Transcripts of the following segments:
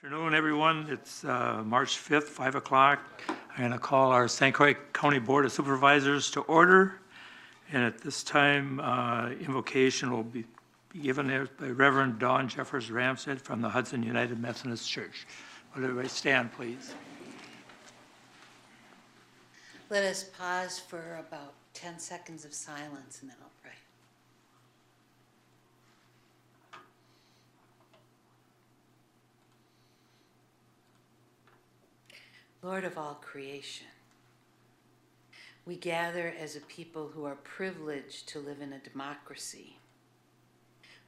Afternoon, everyone. It's March 5th, 5 o'clock. I'm going to call our St. Croix County Board of Supervisors to order. And at this time, invocation will be given by Reverend Don Jeffers Ramsted from the Hudson United Methodist Church. Will everybody stand, please? Let us pause for about 10 seconds of silence and then I'll pray. Lord of all creation, we gather as a people who are privileged to live in a democracy,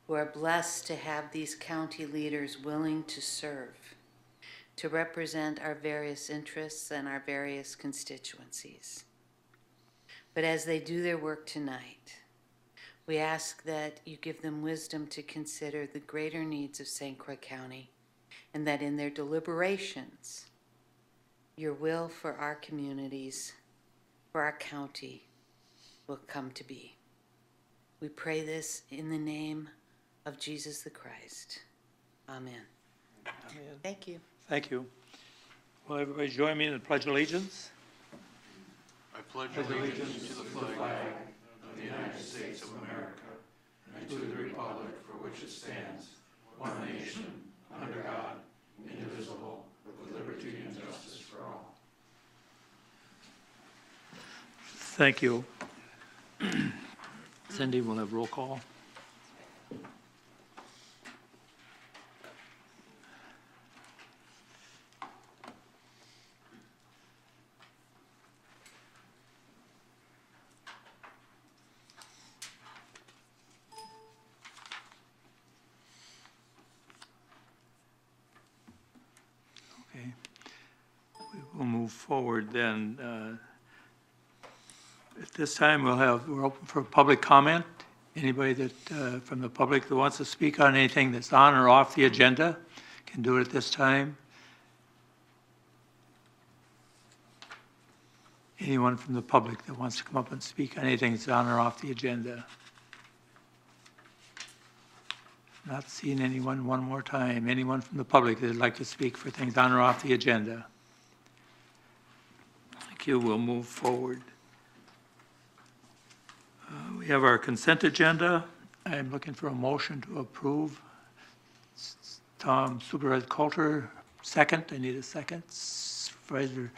who are blessed to have these county leaders willing to serve, to represent our various interests and our various constituencies. But as they do their work tonight, we ask that you give them wisdom to consider the greater needs of St. Croix County, and that in their deliberations, your will for our communities, for our county, will come to be. We pray this in the name of Jesus the Christ. Amen. Amen. Thank you. Thank you. Will everybody join me in the Pledge of Allegiance? I pledge allegiance to the flag of the United States of America and to the republic for which it stands, one nation, under God, indivisible, with liberty and justice for all. Thank you. Cindy, we'll have roll call. Okay. We'll move forward then. At this time, we're open for public comment. Anybody that from the public that wants to speak on anything that's on or off the agenda can do it at this time. Anyone from the public that wants to come up and speak on anything that's on or off the agenda? Not seeing anyone. One more time. Anyone from the public that would like to speak for things on or off the agenda? Thank you. We'll move forward. We have our consent agenda. I am looking for a motion to approve. Tom Supervisor Coulter, second. I need a second. Supervisor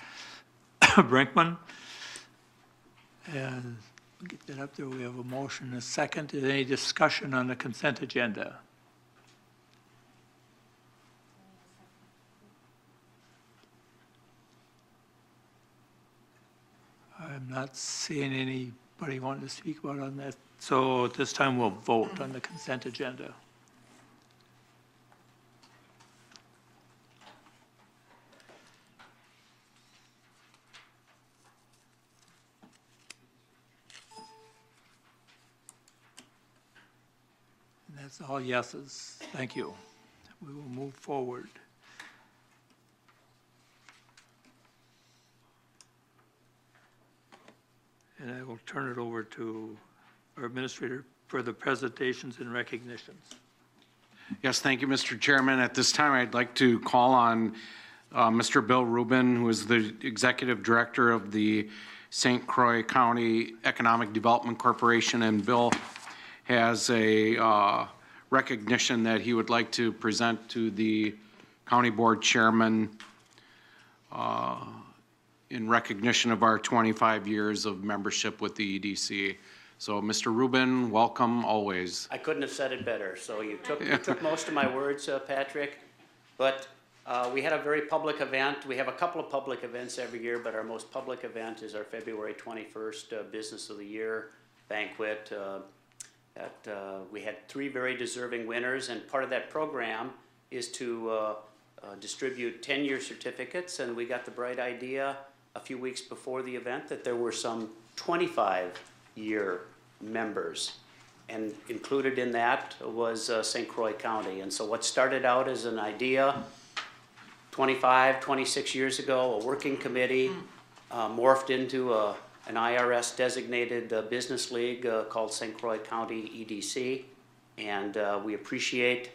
Brinkman. And get that up there. We have a motion and a second. Is there any discussion on the consent agenda? I'm not seeing anybody wanting to speak about on that. So at this time, we'll vote on the consent agenda. And that's all yeses. Thank you. We will move forward. And I will turn it over to our administrator for the presentations and recognitions. Yes, thank you, Mr. Chairman. At this time, I'd like to call on Mr. Bill Rubin, who is the Executive Director of the St. Croix County Economic Development Corporation, and Bill has a recognition that he would like to present to the County Board Chairman in recognition of our 25 years of membership with the EDC. So, Mr. Rubin, welcome always. I couldn't have said it better. So you took most of my words, Patrick. But we had a very public event. We have a couple of public events every year, but our most public event is our February 21st Business of the Year banquet. We had 3 very deserving winners, and part of that program is to distribute 10-year certificates, and we got the bright idea a few weeks before the event that there were some 25-year members, and included in that was St. Croix County. And so what started out as an idea 26 years ago, a working committee, morphed into an IRS designated business league called St. Croix County EDC, and we appreciate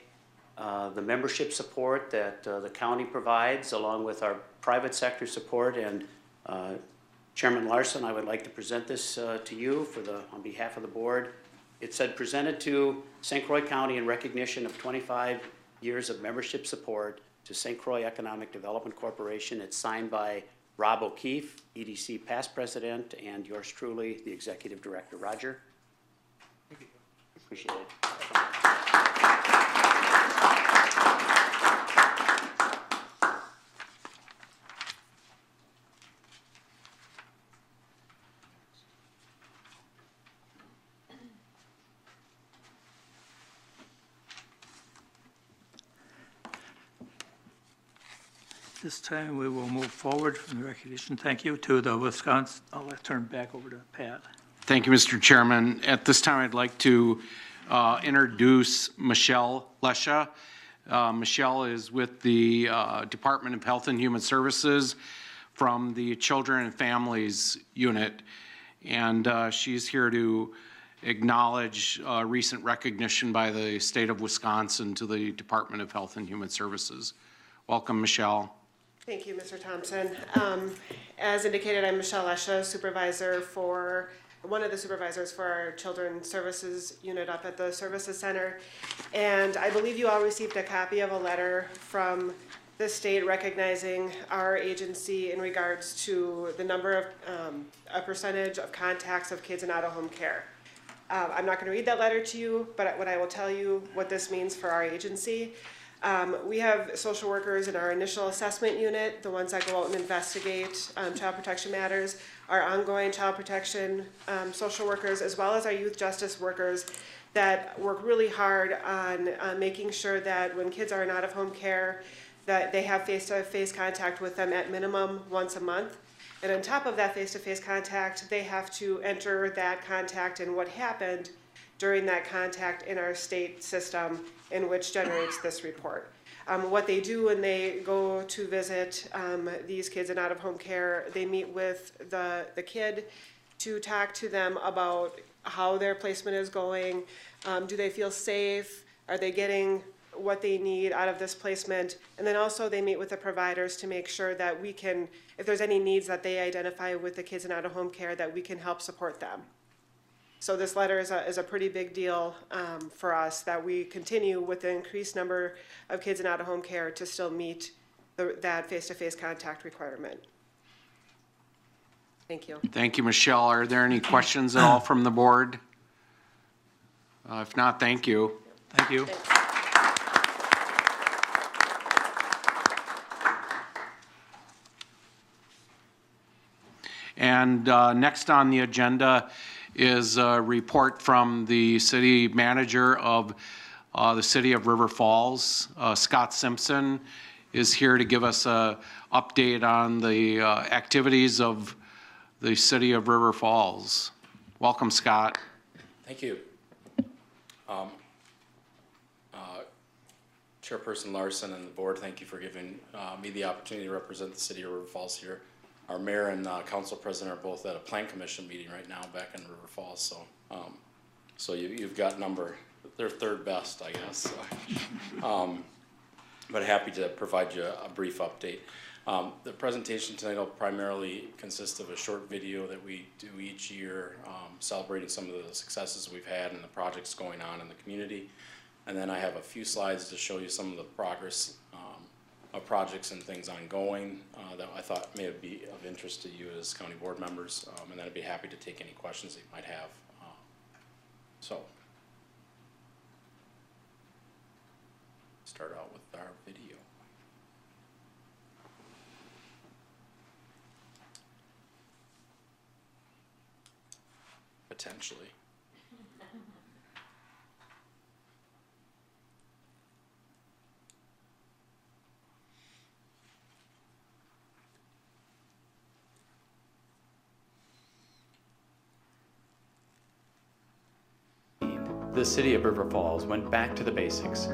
the membership support that the county provides, along with our private sector support. And Chairman Larson, I would like to present this to you on behalf of the board. It said, presented to St. Croix County in recognition of 25 years of membership support to St. Croix Economic Development Corporation. It's signed by Rob O'Keefe, EDC past president, and yours truly, the executive director. Roger? Thank you. Appreciate it. This time, we will move forward from the recognition. Thank you to the Wisconsin. I'll turn back over to Pat. Thank you, Mr. Chairman. At this time, I'd like to introduce Michelle Lesha. Michelle is with the Department of Health and Human Services from the Children and Families Unit. And she's here to acknowledge recent recognition by the state of Wisconsin to the Department of Health and Human Services. Welcome, Michelle. Thank you, Mr. Thompson. As indicated, I'm Michelle Lesha, one of the supervisors for our Children's Services Unit up at the Services Center. And I believe you all received a copy of a letter from the state recognizing our agency in regards to the number of, a percentage of contacts of kids in out-of-home care. I'm not going to read that letter to you, but what I will tell you what this means for our agency. We have social workers in our initial assessment unit, the ones that go out and investigate child protection matters, our ongoing child protection social workers, as well as our youth justice workers that work really hard on making sure that when kids are in out-of-home care, that they have face-to-face contact with them at minimum once a month. And on top of that face-to-face contact, they have to enter that contact and what happened during that contact in our state system in which generates this report. What they do when they go to visit these kids in out-of-home care, they meet with the kid to talk to them about how their placement is going. Do they feel safe? Are they getting what they need out of this placement? And then also they meet with the providers to make sure that we can, if there's any needs that they identify with the kids in out-of-home care, that we can help support them. So this letter is a pretty big deal for us, that we continue with the increased number of kids in out-of-home care to still meet that face-to-face contact requirement. Thank you. Thank you, Michelle. Are there any questions at all from the board? If not, thank you. Thank you. Thanks. And next on the agenda is a report from the city manager of the city of River Falls. Scott Simpson is here to give us an update on the activities of the city of River Falls. Welcome, Scott. Thank you. Chairperson Larson and the board, thank you for giving me the opportunity to represent the city of River Falls here. Our mayor and council president are both at a plan commission meeting right now back in River Falls, so so you've got they're third best, I guess. But happy to provide you a brief update. The presentation tonight will primarily consist of a short video that we do each year, celebrating some of the successes we've had and the projects going on in the community. And then I have a few slides to show you some of the progress of projects and things ongoing that I thought may be of interest to you as county board members, and then I'd be happy to take any questions that you might have. So, start out with our video. Potentially. The city of River Falls went back to the basics.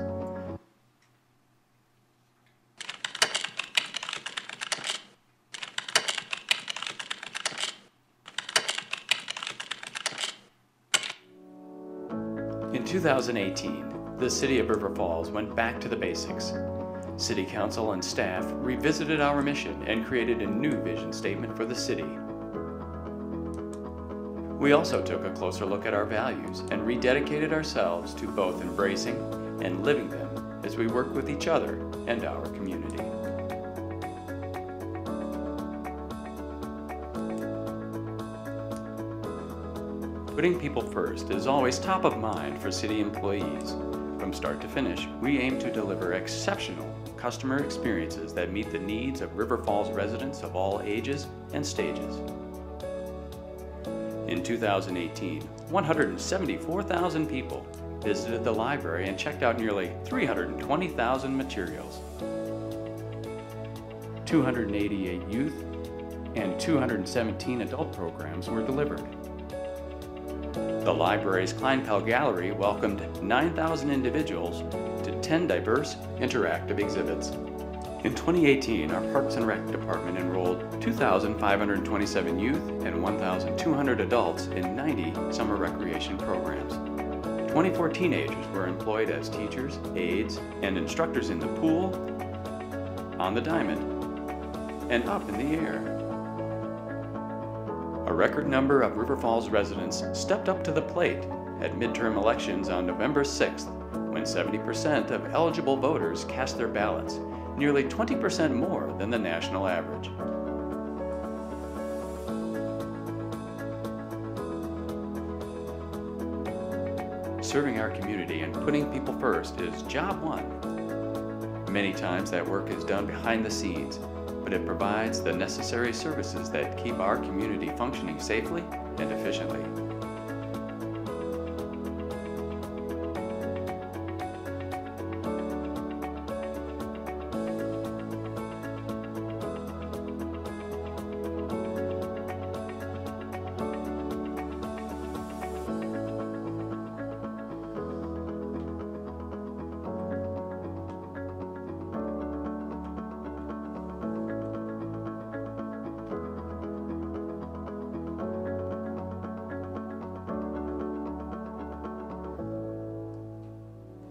In 2018, the City of River Falls went back to the basics. City Council and staff revisited our mission and created a new vision statement for the city. We also took a closer look at our values and rededicated ourselves to both embracing and living them as we work with each other and our community. Putting people first is always top of mind for city employees. From start to finish, we aim to deliver exceptional customer experiences that meet the needs of River Falls residents of all ages and stages. In 2018, 174,000 people visited the library and checked out nearly 320,000 materials. 288 youth and 217 adult programs were delivered. The library's Kleinpel Gallery welcomed 9,000 individuals to 10 diverse, interactive exhibits. In 2018, our Parks and Rec department enrolled 2,527 youth and 1,200 adults in 90 summer recreation programs. 24 teenagers were employed as teachers, aides, and instructors in the pool, on the diamond, and up in the air. A record number of River Falls residents stepped up to the plate at midterm elections on November 6th, when 70% of eligible voters cast their ballots, nearly 20% more than the national average. Serving our community and putting people first is job one. Many times that work is done behind the scenes, but it provides the necessary services that keep our community functioning safely and efficiently.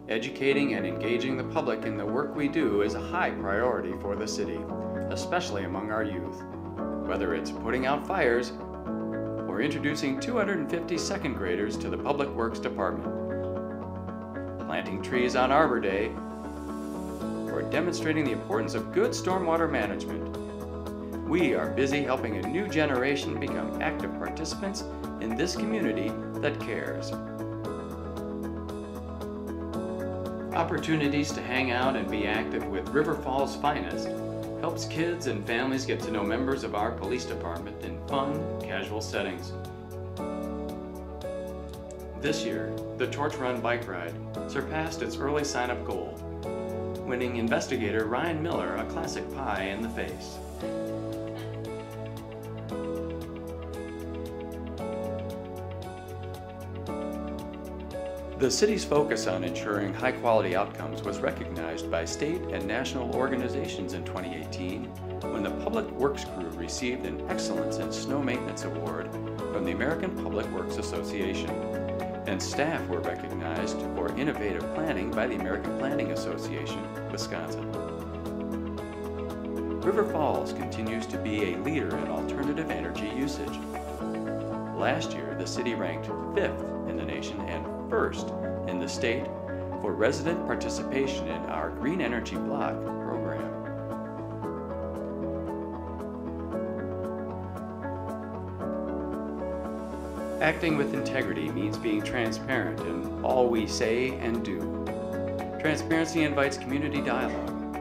Educating and engaging the public in the work we do is a high priority for the city, especially among our youth. Whether it's putting out fires or introducing 250 second graders to the Public Works Department, planting trees on Arbor Day, or demonstrating the importance of good stormwater management, we are busy helping a new generation become active participants in this community that cares. Opportunities to hang out and be active with River Falls' finest helps kids and families get to know members of our police department in fun, casual settings. This year, the Torch Run bike ride surpassed its early sign-up goal, winning investigator Ryan Miller a classic pie in the face. The city's focus on ensuring high-quality outcomes was recognized by state and national organizations in 2018 when the Public Works crew received an Excellence in Snow Maintenance Award from the American Public Works Association, and staff were recognized for innovative planning by the American Planning Association, Wisconsin. River Falls continues to be a leader in alternative energy usage. Last year, the city ranked 5th in the nation and 1st in the state for resident participation in our Green Energy Block program. Acting with integrity means being transparent in all we say and do. Transparency invites community dialogue,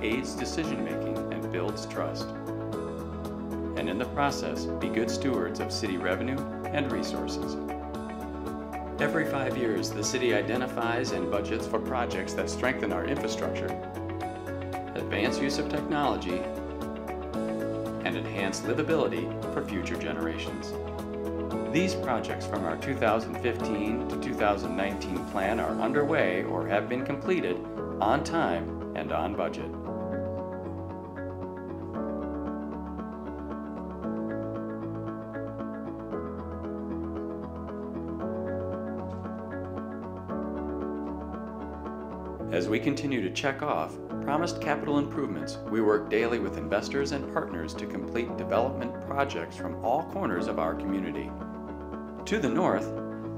aids decision-making, and builds trust. And in the process, be good stewards of city revenue and resources. Every 5 years, the city identifies and budgets for projects that strengthen our infrastructure, advance use of technology, and enhance livability for future generations. These projects from our 2015 to 2019 plan are underway or have been completed on time and on budget. As we continue to check off promised capital improvements, we work daily with investors and partners to complete development projects from all corners of our community. To the north,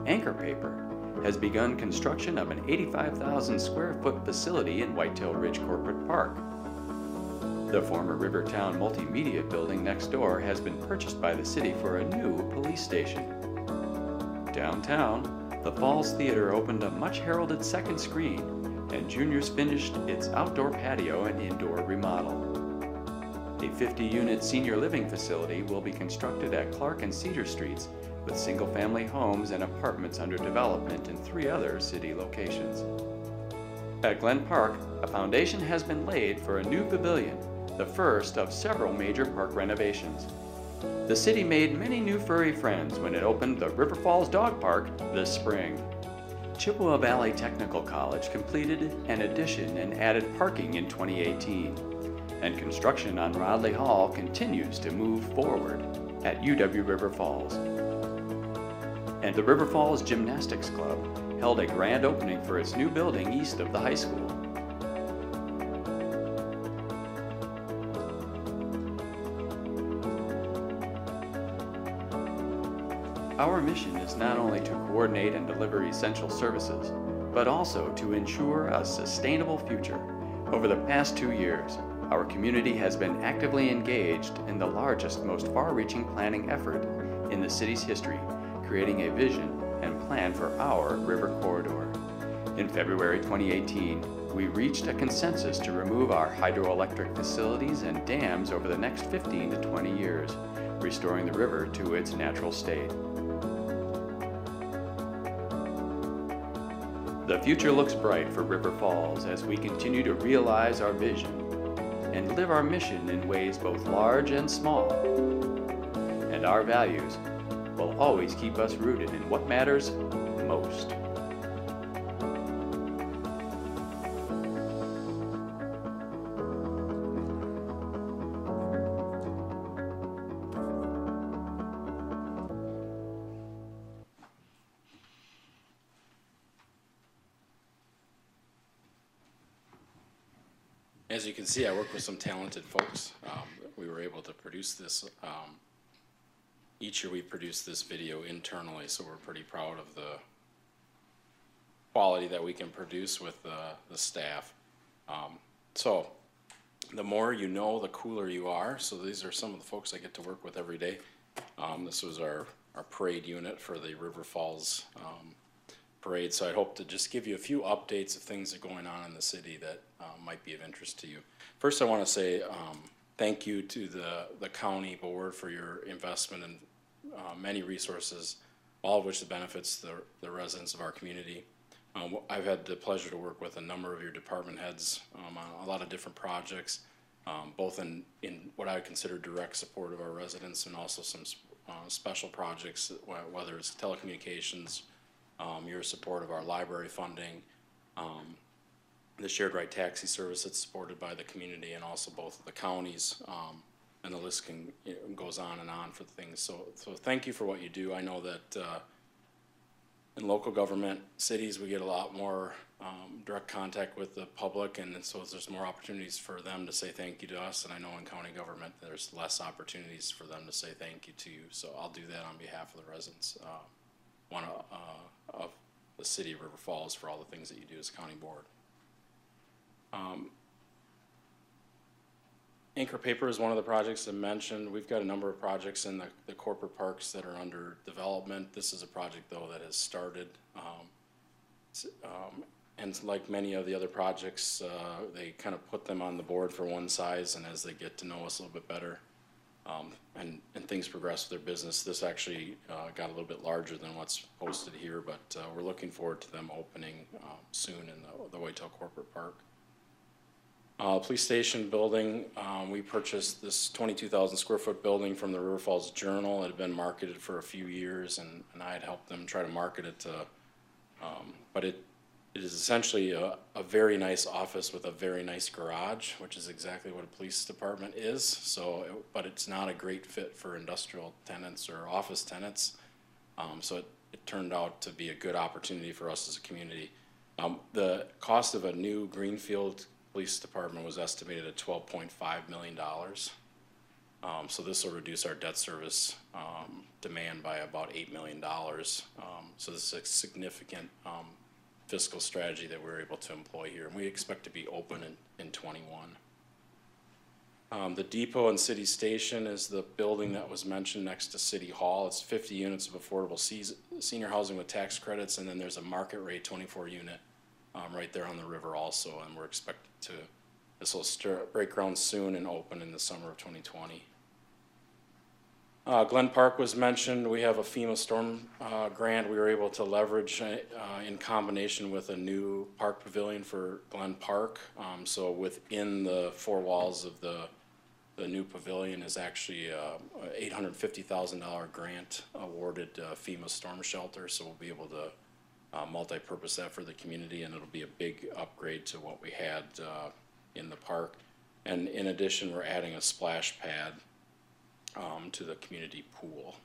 Anchor Paper has begun construction of an 85,000 square foot facility in Whitetail Ridge Corporate Park. The former Rivertown Multimedia building next door has been purchased by the city for a new police station. Downtown, the Falls Theater opened a much heralded second screen, and Junior's finished its outdoor patio and indoor remodel. A 50-unit senior living facility will be constructed at Clark and Cedar Streets, with single-family homes and apartments under development in 3 other city locations. At Glen Park, a foundation has been laid for a new pavilion, the first of several major park renovations. The city made many new furry friends when it opened the River Falls Dog Park this spring. Chippewa Valley Technical College completed an addition and added parking in 2018, and construction on Rodley Hall continues to move forward at UW River Falls. And the River Falls Gymnastics Club held a grand opening for its new building east of the high school. Our mission is not only to coordinate and deliver essential services, but also to ensure a sustainable future. Over the past 2 years, our community has been actively engaged in the largest, most far-reaching planning effort in the city's history, creating a vision and plan for our river corridor. In February 2018, we reached a consensus to remove our hydroelectric facilities and dams over the next 15 to 20 years, restoring the river to its natural state. The future looks bright for River Falls as we continue to realize our vision and live our mission in ways both large and small. And our values will always keep us rooted in what matters most. As you can see, I work with some talented folks. We were able to produce this. Each year we produce this video internally, so we're pretty proud of the quality that we can produce with the staff. So the more you know, the cooler you are. So these are some of the folks I get to work with every day. This was our parade unit for the River Falls parade. So I hope to just give you a few updates of things that are going on in the city that might be of interest to you. First, I want to say thank you to the county board for your investment in many resources, all of which benefits the residents of our community. I've had the pleasure to work with a number of your department heads on a lot of different projects, both in what I would consider direct support of our residents and also some special projects, whether it's telecommunications, your support of our library funding, the shared ride taxi service that's supported by the community and also both of the counties, and the list goes on and on for things. So thank you for what you do. I know that in local government cities we get a lot more direct contact with the public, and so there's more opportunities for them to say thank you to us, and I know in county government there's less opportunities for them to say thank you to you. So I'll do that on behalf of the residents of the city of River Falls for all the things that you do as county board. Anchor Paper is one of the projects I mentioned. We've got a number of projects in the corporate parks that are under development. This is a project though that has started, and like many of the other projects, they kind of put them on the board for one size, and as they get to know us a little bit better, and things progress with their business, this actually got a little bit larger than what's posted here, but we're looking forward to them opening soon in the Whitetail Corporate Park. Police station building, we purchased this 22,000 square foot building from the River Falls Journal. It had been marketed for a few years, and I had helped them try to market it to, but it is essentially a very nice office with a very nice garage, which is exactly what a police department is. So, but it's not a great fit for industrial tenants or office tenants. So it turned out to be a good opportunity for us as a community. The cost of a new Greenfield Police Department was estimated at $12.5 million. So this will reduce our debt service demand by about $8 million. So this is a significant fiscal strategy that we're able to employ here, and we expect to be open in 21. The depot and city station is the building that was mentioned next to City Hall. It's 50 units of affordable senior housing with tax credits, and then there's a market rate 24 unit right there on the river also, and we're expected to, this will break ground soon and open in the summer of 2020. Glen Park was mentioned. We have a FEMA storm grant we were able to leverage in combination with a new park pavilion for Glen Park. So within the four walls of the new pavilion is actually a $850,000 grant awarded FEMA storm shelter. So we'll be able to multi-purpose that for the community, and it'll be a big upgrade to what we had in the park. And in addition, we're adding a splash pad to the community pool.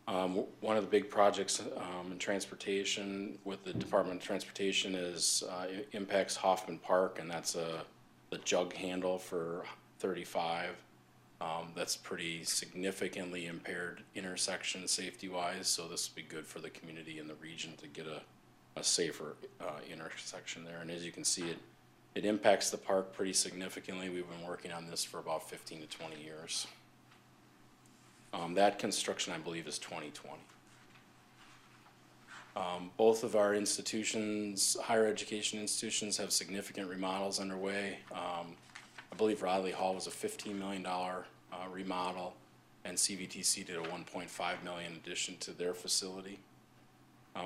One of the big projects in transportation with the Department of Transportation is impacts Hoffman Park, and that's the jug handle for 35. That's pretty significantly impaired intersection safety-wise, so this will be good for the community in the region to get a safer intersection there. And as you can see, it impacts the park pretty significantly. We've been working on this for about 15 to 20 years. That construction, I believe, is 2020. Both of our institutions, higher education institutions, have significant remodels underway. I believe Riley Hall was a $15 million remodel, and CVTC did a $1.5 million addition to their facility.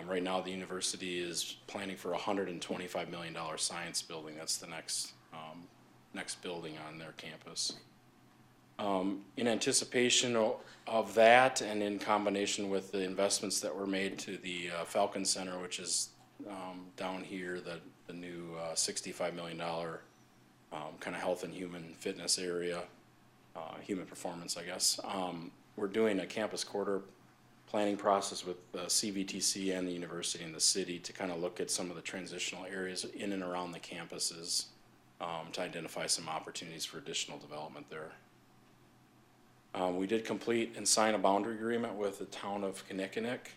Right now, the university is planning for a $125 million science building. That's the next building on their campus. In anticipation of that, and in combination with the investments that were made to the Falcon Center, which is down here, the new $65 million kind of health and human fitness area, human performance, I guess. We're doing a campus quarter planning process with CVTC and the university and the city to kind of look at some of the transitional areas in and around the campuses to identify some opportunities for additional development there. We did complete and sign a boundary agreement with the town of Kinnickinnick.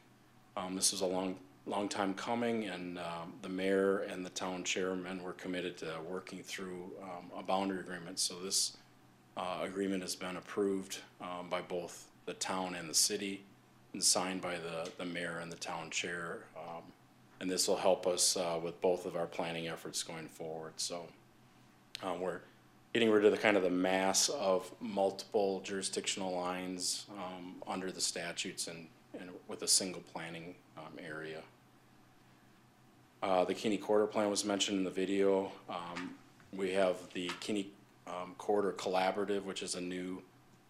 This was a long time coming, and the mayor and the town chairman were committed to working through a boundary agreement. So this agreement has been approved by both the town and the city and signed by the mayor and the town chair. And this will help us with both of our planning efforts going forward. So we're getting rid of the kind of the mass of multiple jurisdictional lines under the statutes and with a single planning area. The Kinney Corridor Plan was mentioned in the video. We have the Kinney Corridor Collaborative, which is a new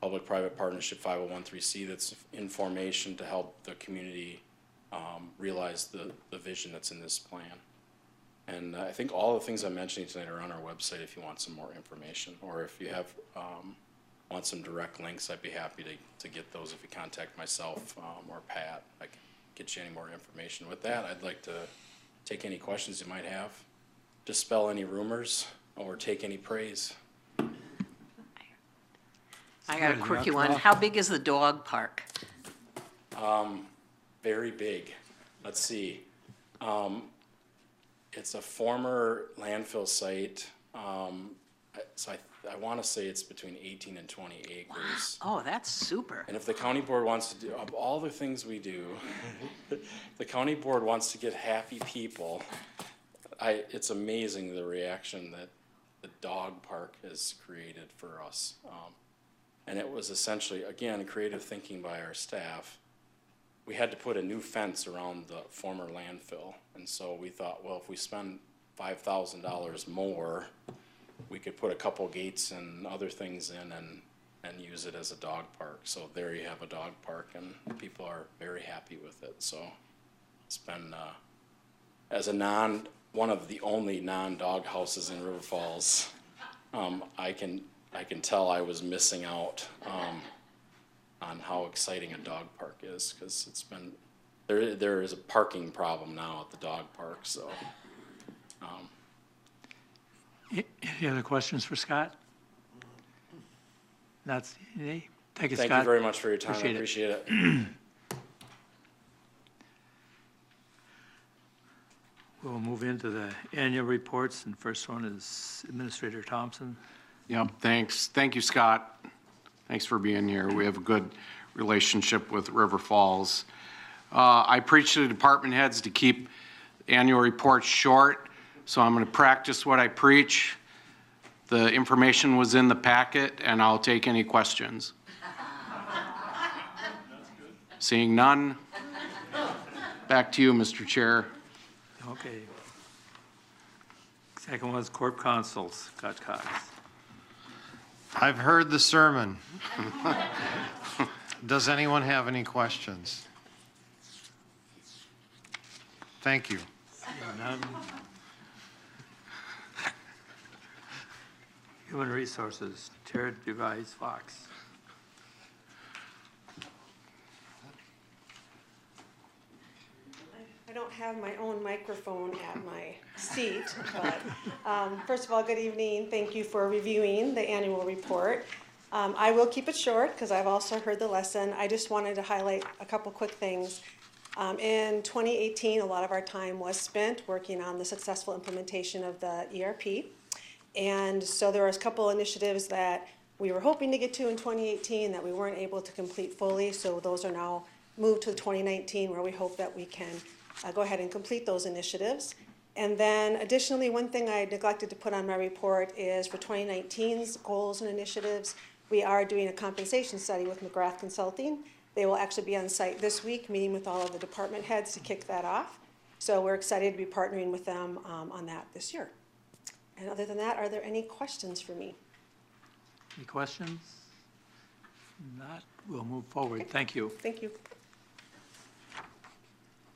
public-private partnership 501(c) that's in formation to help the community realize the vision that's in this plan. And I think all the things I'm mentioning tonight are on our website if you want some more information, or if you have want some direct links, I'd be happy to get those if you contact myself or Pat. I can get you any more information. With that, I'd like to take any questions you might have, dispel any rumors, or take any praise. I got a quirky one. How big is the dog park? Very big. Let's see. It's a former landfill site. So I want to say it's between 18 and 20 acres. Oh, that's super. And if the county board wants to do, of all the things we do, the county board wants to get happy people. It's amazing the reaction that the dog park has created for us. And it was essentially, again, creative thinking by our staff. We had to put a new fence around the former landfill. And so we thought, well, if we spend $5,000 more, we could put a couple gates and other things in and use it as a dog park. So there you have a dog park, and people are very happy with it. So it's been, as one of the only non-dog houses in River Falls, I can tell I was missing out on how exciting a dog park is, because it's been there is a parking problem now at the dog park, so. Any other questions for Scott? Not, any? Thank you, Scott. Thank you very much for your time. I Appreciate it. appreciate it. We'll move into the annual reports, and first one is Administrator Thompson. Yep, thanks. Thank you, Scott. Thanks for being here. We have a good relationship with River Falls. I preach to the department heads to keep annual reports short, so I'm going to practice what I preach. The information was in the packet, and I'll take any questions. Seeing none, back to you, Mr. Chair. Okay. Second one is Corp Counsel, Scott Cox. I've heard the sermon. Does anyone have any questions? Thank you. Seeing none. Human Resources, Jared Devise Fox. I don't have my own microphone at my seat, but first of all, good evening. Thank you for reviewing the annual report. I will keep it short because I've also heard the lesson. I just wanted to highlight a couple quick things. In 2018, a lot of our time was spent working on the successful implementation of the ERP. And so there was a couple initiatives that we were hoping to get to in 2018 that we weren't able to complete fully. So those are now moved to 2019, where we hope that we can go ahead and complete those initiatives. And then additionally, one thing I neglected to put on my report is for 2019's goals and initiatives, we are doing a compensation study with McGrath Consulting. They will actually be on site this week, meeting with all of the department heads to kick that off. So we're excited to be partnering with them on that this year. And other than that, are there any questions for me? Any questions? Not, we'll move forward. Thank you. Thank you.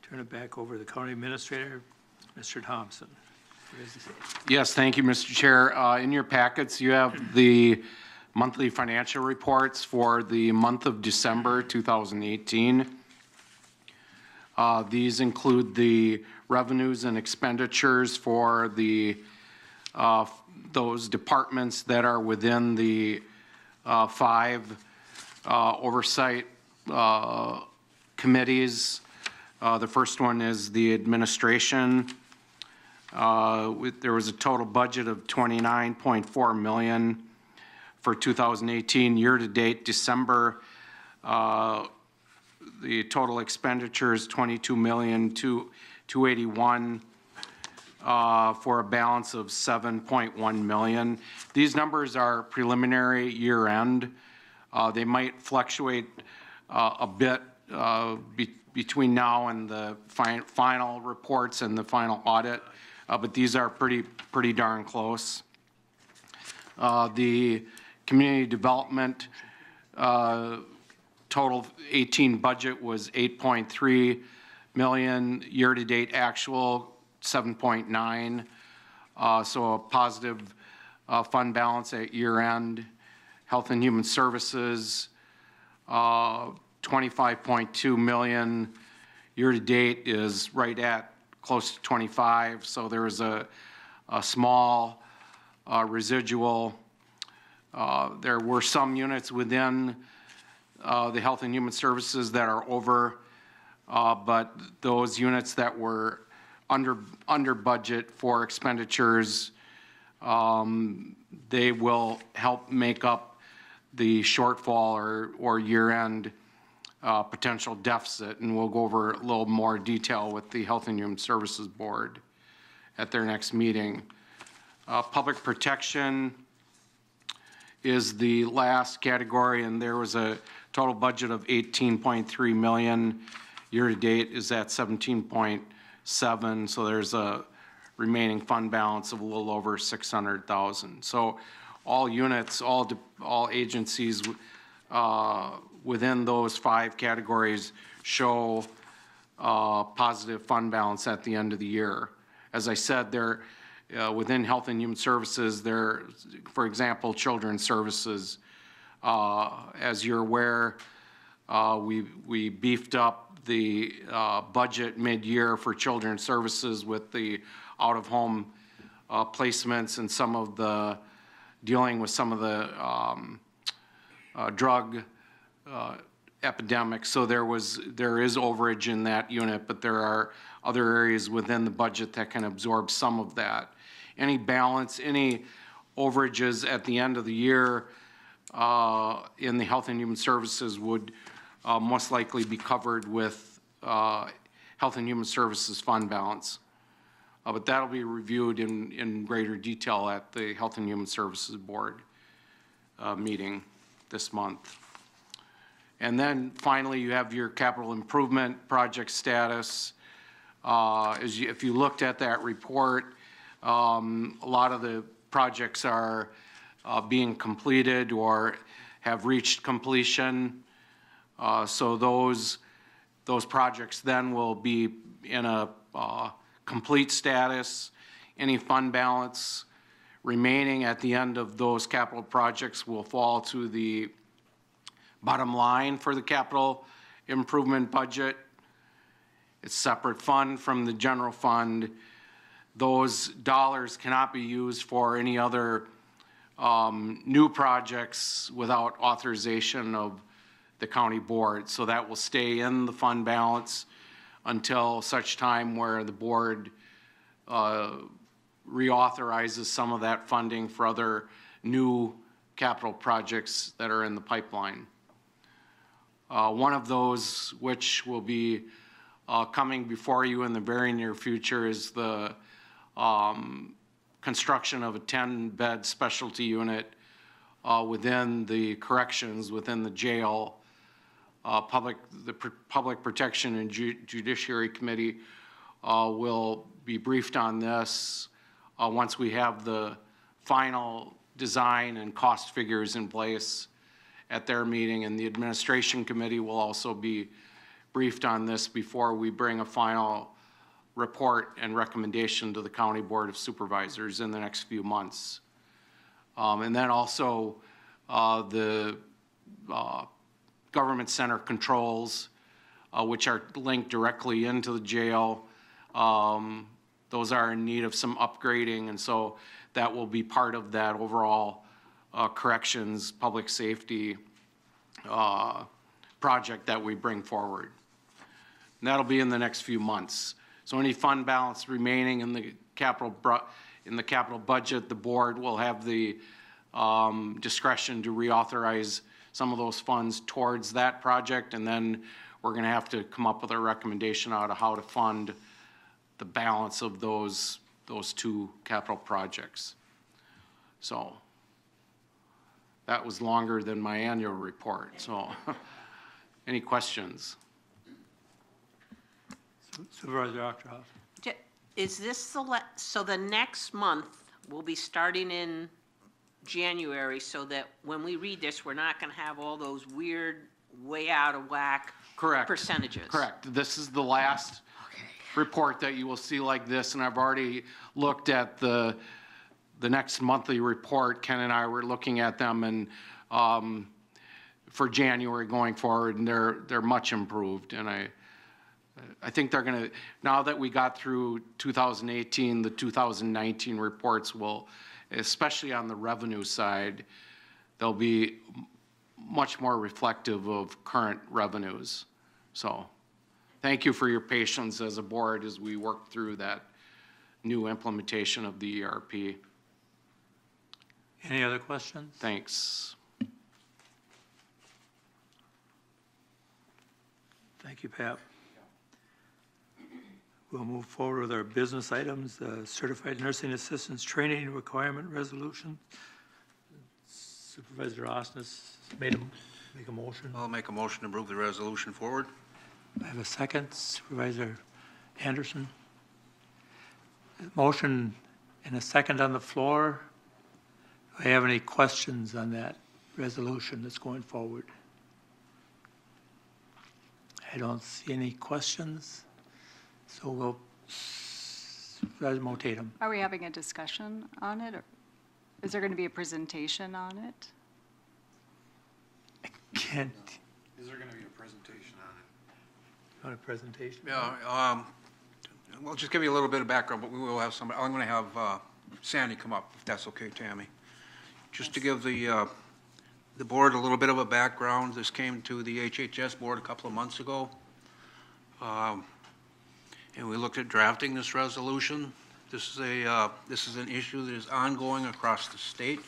Turn it back over to the County Administrator, Mr. Thompson. Yes, thank you, Mr. Chair. In your packets, you have the monthly financial reports for the month of December 2018. These include the revenues and expenditures for the those departments that are within the 5 oversight committees. The first one is the administration. There was a total budget of $29.4 million for 2018. Year-to-date December, the total expenditures $22,281,000 for a balance of $7.1 million. These numbers are preliminary year-end. They might fluctuate a bit between now and the final reports and the final audit, but these are pretty darn close. The community development total 18 budget was 8.3 million. Year-to-date actual 7.9. So a positive fund balance at year-end. Health and Human Services, 25.2 million. Year-to-date is right at close to 25. So there is a small residual. There were some units within the Health and Human Services that are over, but those units that were under budget for expenditures, they will help make up the shortfall or year-end potential deficit, and we'll go over a little more detail with the Health and Human Services Board at their next meeting. Public protection is the last category, and there was a total budget of 18.3 million. Year-to-date is at 17.7, so there's a remaining fund balance of a little over 600,000. So all units, all agencies within those 5 categories show positive fund balance at the end of the year. As I said, there within Health and Human Services, there, for example, Children's Services, as you're aware, We beefed up the budget mid-year for children's services with the out-of-home placements and some of the, dealing with some of the drug epidemic. So there is overage in that unit, but there are other areas within the budget that can absorb some of that. Any balance, any overages at the end of the year in the Health and Human Services would most likely be covered with Health and Human Services fund balance. But that'll be reviewed in greater detail at the Health and Human Services Board meeting this month. And then finally, you have your capital improvement project status. If you looked at that report, a lot of the projects are being completed or have reached completion. So those projects then will be in a complete status. Any fund balance remaining at the end of those capital projects will fall to the bottom line for the capital improvement budget. It's a separate fund from the general fund. Those dollars cannot be used for any other new projects without authorization of the county board. So that will stay in the fund balance until such time where the board reauthorizes some of that funding for other new capital projects that are in the pipeline. One of those, which will be coming before you in the very near future, is the construction of a 10-bed specialty unit within the corrections, within the jail. The Public Protection and Judiciary Committee will be briefed on this once we have the final design and cost figures in place at their meeting, and the Administration Committee will also be briefed on this before we bring a final report and recommendation to the County Board of Supervisors in the next few months. And then also the government center controls, which are linked directly into the jail. Those are in need of some upgrading, and so that will be part of that overall corrections, public safety project that we bring forward. And that'll be in the next few months. So any fund balance remaining in the capital budget, the board will have the discretion to reauthorize some of those funds towards that project, and then we're going to have to come up with a recommendation on how to fund the balance of those two capital projects. So that was longer than my annual report. So any questions? Supervisor Octorhoff. Is this so the next month will be starting in January, so that when we read this, we're not going to have all those weird, way out of whack percentages? Correct. This is the last report that you will see like this, and I've already looked at the next monthly report. Ken and I were looking at them, and for January going forward, and they're much improved. And I think they're going to, now that we got through 2018, the 2019 reports will, especially on the revenue side, they'll be much more reflective of current revenues. So thank you for your patience as a board as we work through that new implementation of the ERP. Any other questions? Thanks. Thank you, Pat. We'll move forward with our business items, certified nursing assistants training requirement resolution. Supervisor Osnes make a motion. I'll make a motion to move the resolution forward. I have a second. Supervisor Anderson. Motion and a second on the floor. Do I have any questions on that resolution that's going forward? I don't see any questions. So we'll, Supervisor Motatum. Are we having a discussion on it, or is there going to be a presentation on it? Can't. Is there going to be a Want a presentation? Yeah, we'll just give you a little bit of background, but we will have somebody, I'm gonna have Sandy come up, if that's okay, Tammy. Just to give the board a little bit of a background, this came to the HHS board a couple of months ago. And we looked at drafting this resolution. This is an issue that is ongoing across the state.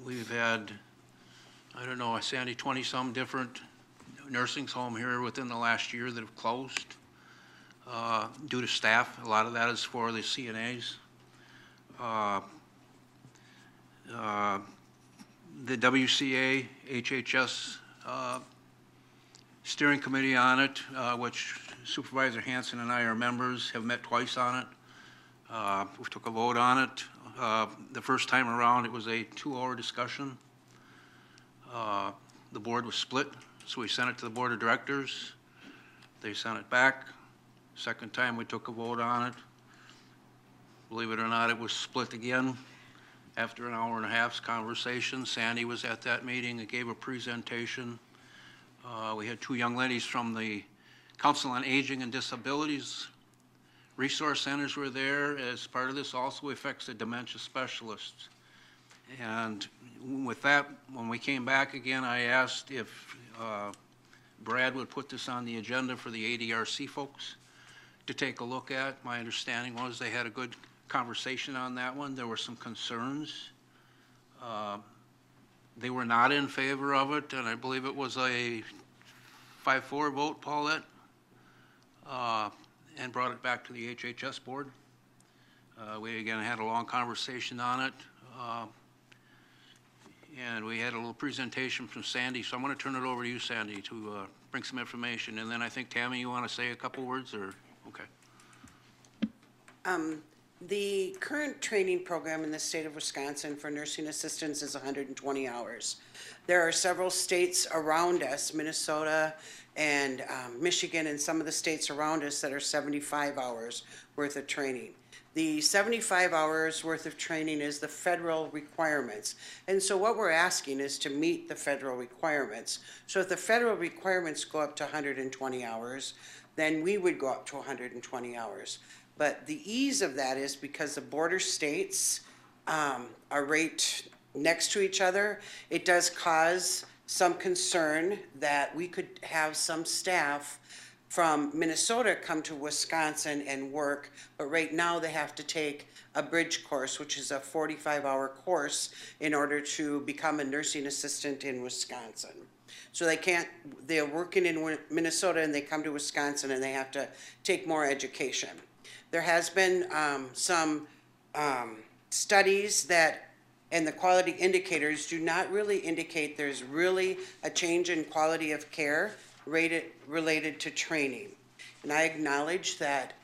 We've had, I don't know, Sandy, 20-some different nursing homes here within the last year that have closed due to staff. A lot of that is for the CNAs. The WCA, HHS steering committee on it, which Supervisor Hanson and I are members, have met twice on it. We took a vote on it. The first time around, it was a 2-hour discussion. The board was split, so we sent it to the board of directors. They sent it back. Second time we took a vote on it. Believe it or not, it was split again. After an hour and a half's conversation, Sandy was at that meeting and gave a presentation. We had 2 young ladies from the Council on Aging and Disabilities Resource Centers were there. As part of this also affects the dementia specialists. And with that, when we came back again, I asked if Brad would put this on the agenda for the ADRC folks to take a look at. My understanding was they had a good conversation on that one. There were some concerns. They were not in favor of it, and I believe it was a 5-4 vote, Paulette, and brought it back to the HHS board. We again had a long conversation on it, and we had a little presentation from Sandy, so I'm going to turn it over to you, Sandy, to bring some information, and then I think, Tammy, you want to say a couple words, or, okay. The current training program in the state of Wisconsin for nursing assistants is 120 hours. There are several states around us, Minnesota and Michigan and some of the states around us, that are 75 hours worth of training. The 75 hours worth of training is the federal requirements. And so what we're asking is to meet the federal requirements. So if the federal requirements go up to 120 hours, then we would go up to 120 hours. But the ease of that is because the border states are right next to each other. It does cause some concern that we could have some staff from Minnesota come to Wisconsin and work, but right now they have to take a bridge course, which is a 45-hour course in order to become a nursing assistant in Wisconsin. So they're working in Minnesota and they come to Wisconsin and they have to take more education. There has been some studies and the quality indicators do not really indicate there's really a change in quality of care related to training. And I acknowledge that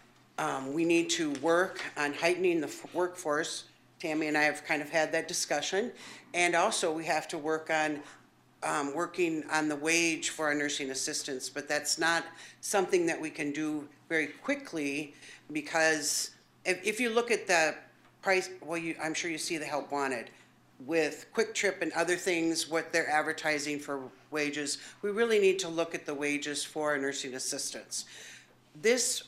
we need to work on heightening the workforce. Tammy and I have kind of had that discussion. And also we have to work on working on the wage for our nursing assistants, but that's not something that we can do very quickly, because if you look at the price, well, I'm sure you see the Help Wanted with Quick Trip and other things, what they're advertising for wages. We really need to look at the wages for our nursing assistants. This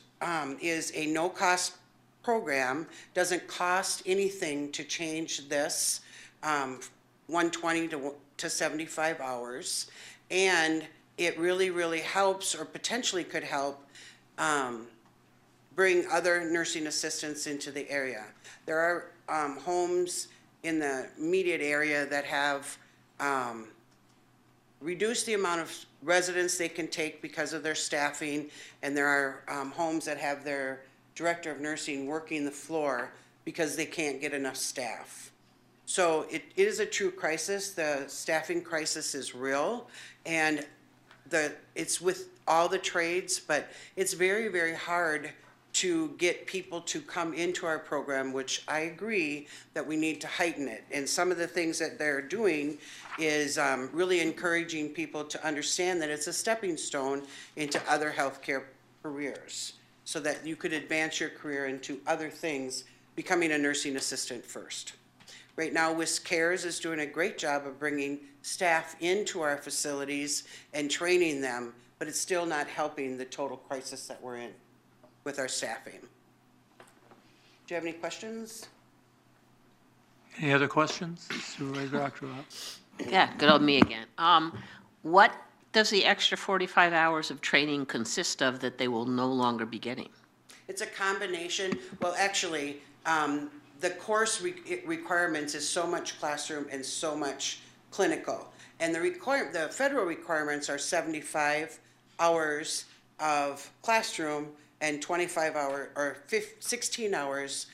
is a no-cost program, doesn't cost anything to change this 120 to 75 hours, and it really, really helps, or potentially could help, bring other nursing assistants into the area. There are homes in the immediate area that have reduced the amount of residents they can take because of their staffing, and there are homes that have their director of nursing working the floor because they can't get enough staff. So it is a true crisis. The staffing crisis is real, and it's with all the trades, but it's very, very hard to get people to come into our program, which I agree that we need to heighten it. And some of the things that they're doing is really encouraging people to understand that it's a stepping stone into other healthcare careers, so that you could advance your career into other things, becoming a nursing assistant first. Right now, WisCares is doing a great job of bringing staff into our facilities and training them, but it's still not helping the total crisis that we're in with our staffing. Do you have any questions? Any other questions? Supervisor Octorov? Yeah, good old me again. What does the extra 45 hours of training consist of that they will no longer be getting? It's a combination, well, actually, the course requirements is so much classroom and so much clinical. And the federal requirements are 75 hours of classroom and 16 hours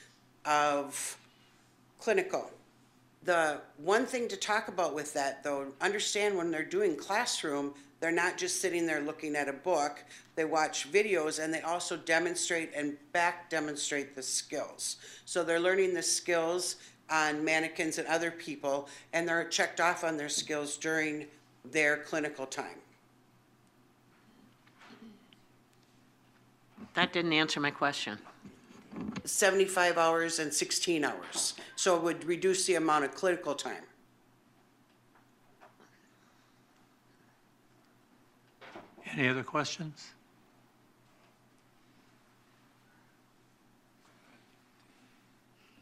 of clinical. The one thing to talk about with that, though, understand when they're doing classroom, they're not just sitting there looking at a book. They watch videos and they also demonstrate and back demonstrate the skills. So they're learning the skills on mannequins and other people, and they're checked off on their skills during their clinical time. That didn't answer my question. 75 hours and 16 hours. So it would reduce the amount of clinical time. Any other questions?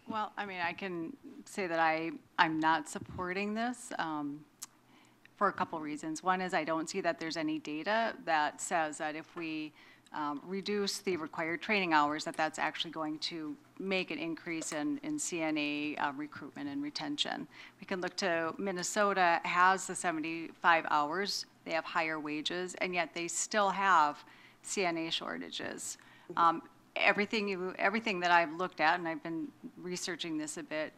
Well, I mean, I can say that I'm not supporting this for a couple reasons. One is I don't see that there's any data that says that if we reduce the required training hours, that's actually going to make an increase in CNA recruitment and retention. We can look to Minnesota has the 75 hours. They have higher wages, and yet they still have CNA shortages. Everything that I've looked at, and I've been researching this a bit,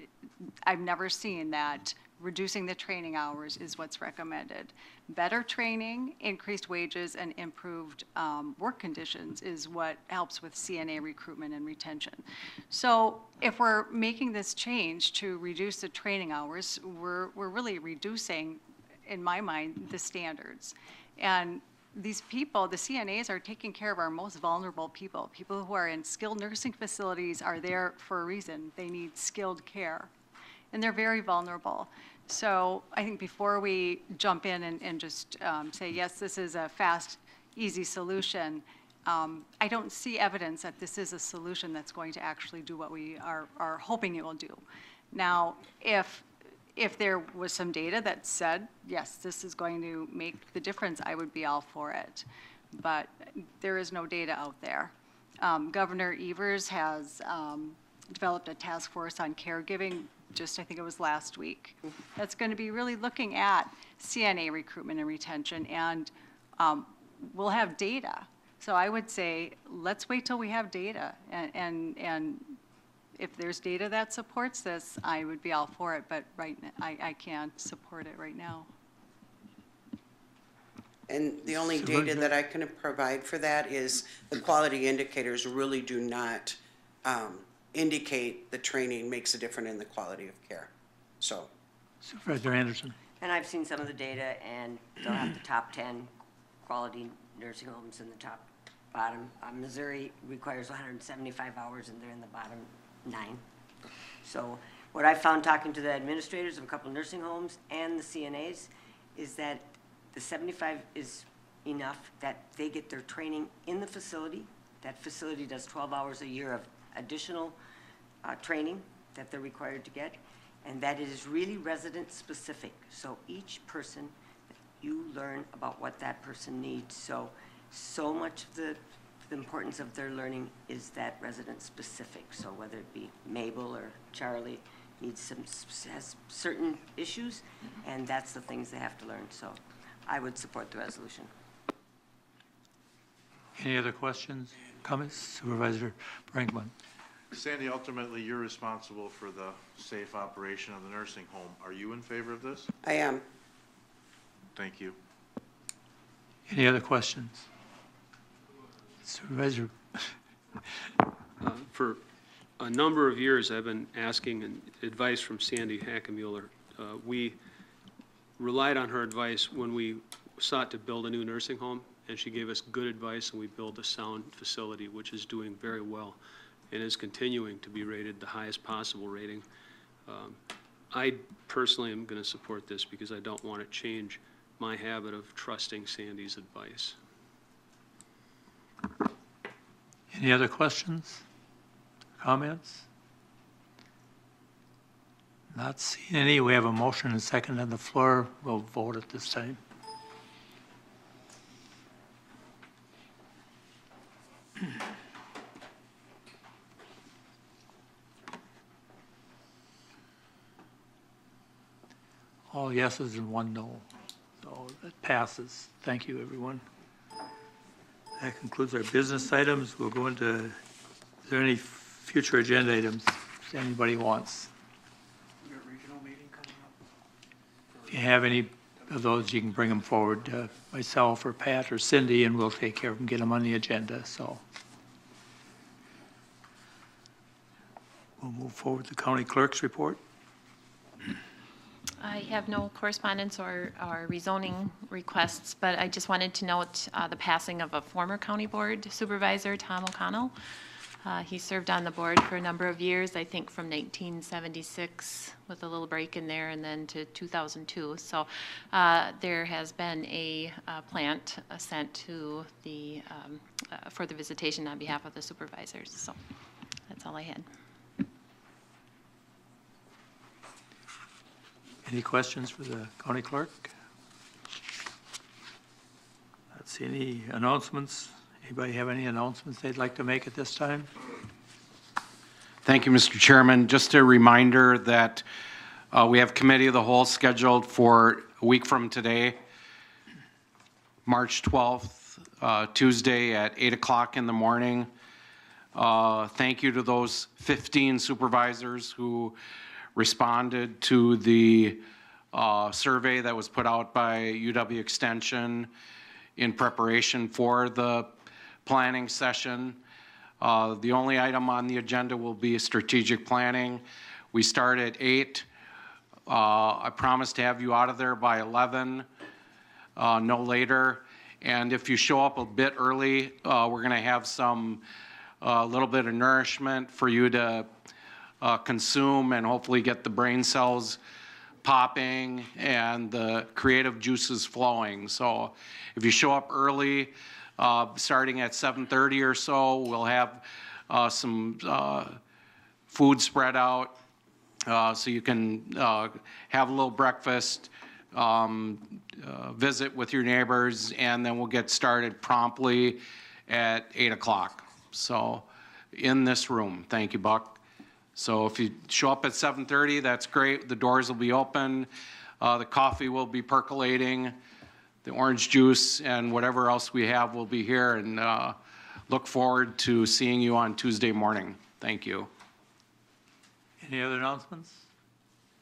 I've never seen that reducing the training hours is what's recommended. Better training, increased wages, and improved work conditions is what helps with CNA recruitment and retention. So if we're making this change to reduce the training hours, we're really reducing, in my mind, the standards. And these people, the CNAs, are taking care of our most vulnerable people. People who are in skilled nursing facilities are there for a reason. They need skilled care, and they're very vulnerable. So I think before we jump in and just say, yes, this is a fast, easy solution, I don't see evidence that this is a solution that's going to actually do what we are hoping it will do. Now, if there was some data that said, yes, this is going to make the difference, I would be all for it. But there is no data out there. Governor Evers has developed a task force on caregiving, I think it was last week. That's going to be really looking at CNA recruitment and retention, and we'll have data. So I would say, let's wait till we have data, and if there's data that supports this, I would be all for it, but right now, I can't support it right now. And the only data that I can provide for that is the quality indicators really do not indicate the training makes a difference in the quality of care. So. Supervisor Anderson. And I've seen some of the data, and they'll have the top 10 quality nursing homes in the top bottom. Missouri requires 175 hours, and they're in the bottom 9. So what I found talking to the administrators of a couple of nursing homes and the CNAs is that the 75 is enough, that they get their training in the facility. That facility does 12 hours a year of additional training that they're required to get, and that it is really resident specific. So each person, you learn about what that person needs. So much of the importance of their learning is that resident specific. So whether it be Mabel or Charlie has certain issues, and that's the things they have to learn. So I would support the resolution. Any other questions, comments? Supervisor Brinkman. Sandy, ultimately, you're responsible for the safe operation of the nursing home. Are you in favor of this? I am. Thank you. Any other questions? Supervisor. For a number of years, I've been asking advice from Sandy Hackemuller. We relied on her advice when we sought to build a new nursing home, and she gave us good advice, and we built a sound facility, which is doing very well and is continuing to be rated the highest possible rating. I personally am going to support this because I don't want to change my habit of trusting Sandy's advice. Any other questions, comments? Not seeing any. We have a motion and second on the floor. We'll vote at this time. All yeses and one no. So that passes. Thank you, everyone. That concludes our business items. We'll go into, is there any future agenda items anybody wants? If you have any of those, you can bring them forward to myself or Pat or Cindy, and we'll take care of them, get them on the agenda, so. We'll move forward to the county clerk's report. I have no correspondence or rezoning requests, but I just wanted to note the passing of a former county board supervisor, Tom O'Connell. He served on the board for a number of years, I think from 1976 with a little break in there and then to 2002. So there has been a plant sent to the, for the visitation on behalf of the supervisors. So that's all I had. Any questions for the county clerk? Not see any announcements. Anybody have any announcements they'd like to make at this time? Thank you, Mr. Chairman. Just a reminder that we have committee of the whole scheduled for a week from today, March 12th, Tuesday at 8 o'clock in the morning. Thank you to those 15 supervisors who responded to the survey that was put out by UW Extension in preparation for the planning session. The only item on the agenda will be strategic planning. We start at 8. I promise to have you out of there by 11, no later. And if you show up a bit early, we're going to have some little bit of nourishment for you to consume and hopefully get the brain cells popping and the creative juices flowing. So if you show up early, starting at 7:30 or so, we'll have some food spread out so you can have a little breakfast, visit with your neighbors, and then we'll get started promptly at 8 o'clock. So in this room. Thank you, Buck. So if you show up at 7:30, that's great. The doors will be open. The coffee will be percolating. The orange juice and whatever else we have will be here, and look forward to seeing you on Tuesday morning. Thank you. Any other announcements?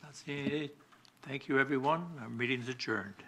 Not seeing any. Thank you, everyone. Our meeting's adjourned.